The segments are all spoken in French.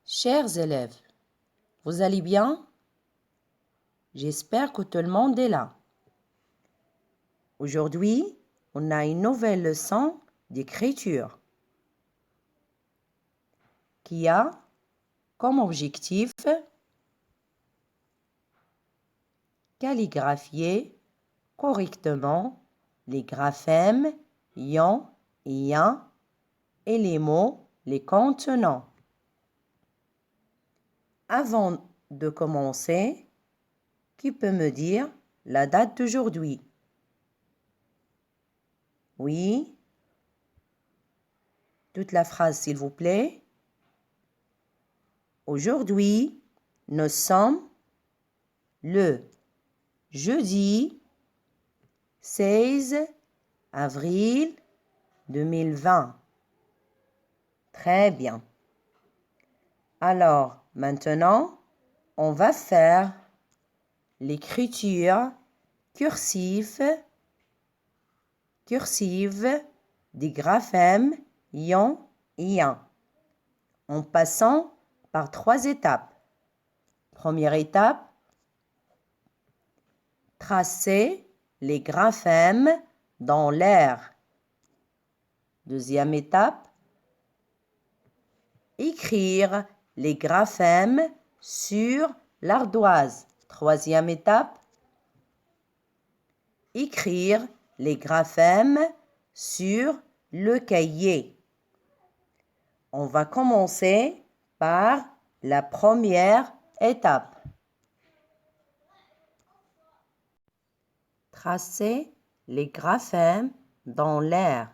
Chers élèves, vous allez bien? J'espère que tout le monde est là. Aujourd'hui, on a une nouvelle leçon d'écriture qui a comme objectif calligraphier correctement les graphèmes yan et yin et les mots les contenant. Avant de commencer, qui peut me dire la date d'aujourd'hui? Oui? Toute la phrase, s'il vous plaît. Aujourd'hui, nous sommes le jeudi 16 avril 2020. Très bien. Alors, maintenant, on va faire l'écriture cursive des graphèmes yan et yin, en passant par 3 étapes. Première étape, tracer les graphèmes dans l'air. Deuxième étape, écrire les graphèmes sur l'ardoise. Troisième étape, écrire les graphèmes sur le cahier. On va commencer par la première étape. Tracer les graphèmes dans l'air.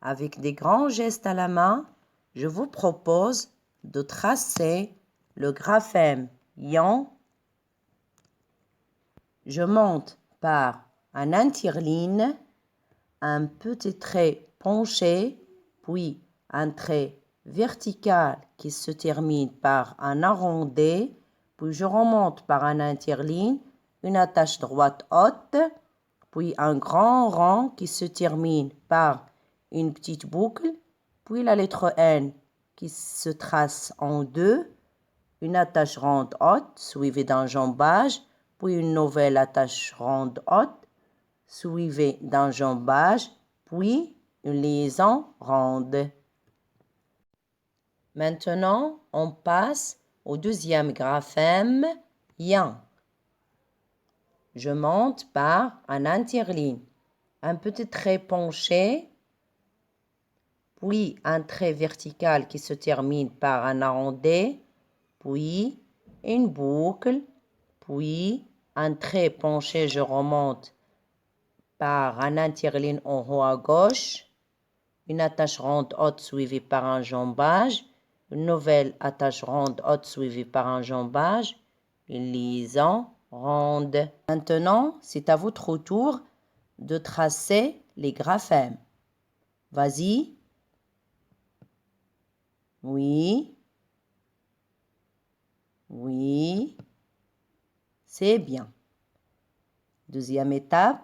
Avec des grands gestes à la main, je vous propose de tracer le graphème yan. Je monte par un interligne, un petit trait penché, puis un trait vertical qui se termine par un arrondi, puis je remonte par un interligne, une attache droite haute, puis un grand rond qui se termine par une petite boucle, puis la lettre N qui se trace en deux, une attache ronde haute suivie d'un jambage, puis une nouvelle attache ronde haute suivie d'un jambage, puis une liaison ronde. Maintenant, on passe au deuxième graphème yan. Je monte par un interligne, un petit trait penché, puis un trait vertical qui se termine par un arrondi, puis une boucle, puis un trait penché, je remonte par un interligne en haut à gauche, une attache ronde haute suivie par un jambage, une nouvelle attache ronde haute suivie par un jambage, une liaison ronde. Maintenant, c'est à votre tour de tracer les graphèmes. Vas-y. Oui. Oui. C'est bien. Deuxième étape.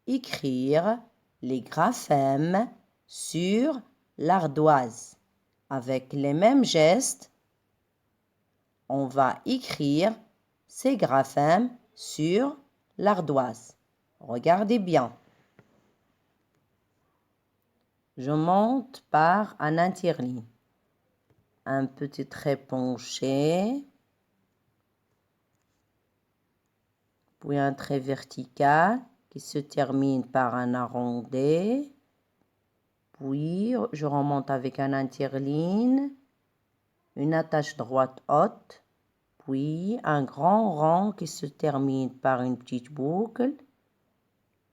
Écrire les graphèmes sur l'ardoise. Avec les mêmes gestes, on va écrire ces graphèmes sur l'ardoise. Regardez bien. Je monte par un interligne. Un petit trait penché, puis un trait vertical qui se termine par un arrondi, puis je remonte avec un interligne, une attache droite haute, puis un grand rond qui se termine par une petite boucle,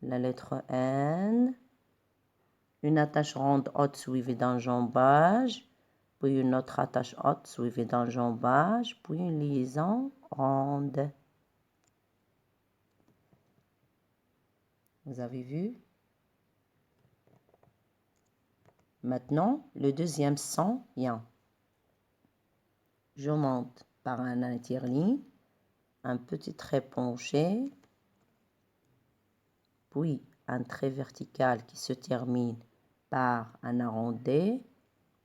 la lettre N, une attache ronde haute suivie d'un jambage, puis une autre attache haute suivie d'un jambage, puis une liaison ronde. Vous avez vu? Maintenant, le deuxième son yan. Je monte par un interligne, un petit trait penché, puis un trait vertical qui se termine par un arrondi,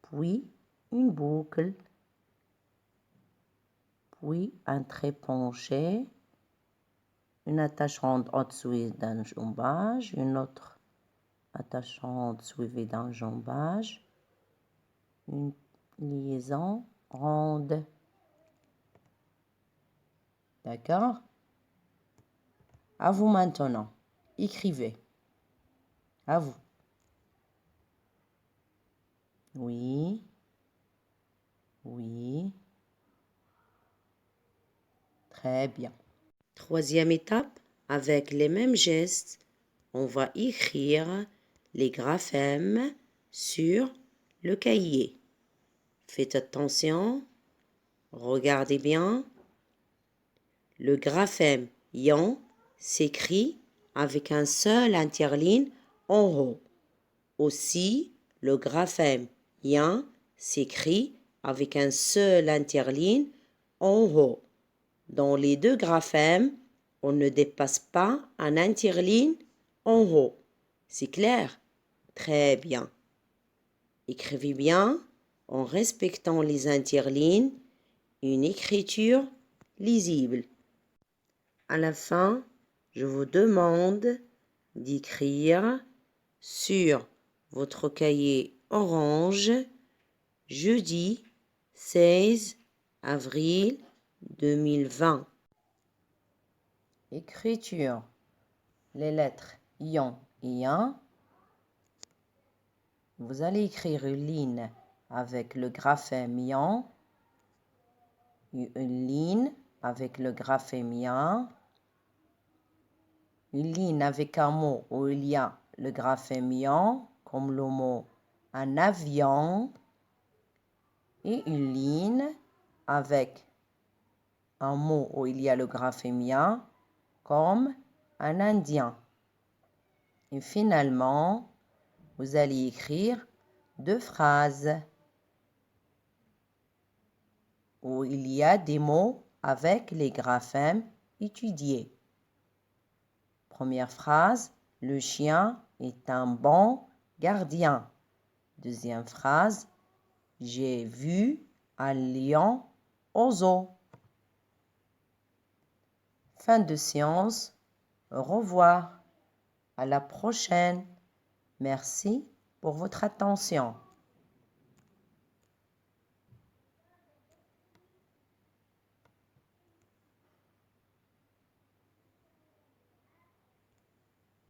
puis une boucle, puis un trait penché, une attachante au-dessus d'un jambage, une autre attachante suivie d'un jambage, une liaison ronde. D'accord? À vous maintenant. Écrivez. À vous. Oui. Oui. Très bien. Troisième étape, avec les mêmes gestes, on va écrire les graphèmes sur le cahier. Faites attention, regardez bien. Le graphème yan s'écrit avec un seul interligne en haut. Aussi, le graphème yan s'écrit avec un seul interligne en haut. Dans les deux graphèmes, on ne dépasse pas un interligne en haut. C'est clair? Très bien. Écrivez bien en respectant les interlignes, une écriture lisible. À la fin, je vous demande d'écrire sur votre cahier orange jeudi 16 avril 2020. Écriture. Les lettres ion et yan. Vous allez écrire une ligne avec le graphème yan, une ligne avec le graphème yan, une ligne avec un mot où il y a le graphème yan, comme le mot un avion, et une ligne avec un mot où il y a le graphème yan, comme un indien. Et finalement, vous allez écrire deux phrases où il y a des mots avec les graphèmes étudiés. Première phrase, le chien est un bon gardien. Deuxième phrase, j'ai vu un lion au zoo. Fin de séance. Au revoir. À la prochaine. Merci pour votre attention.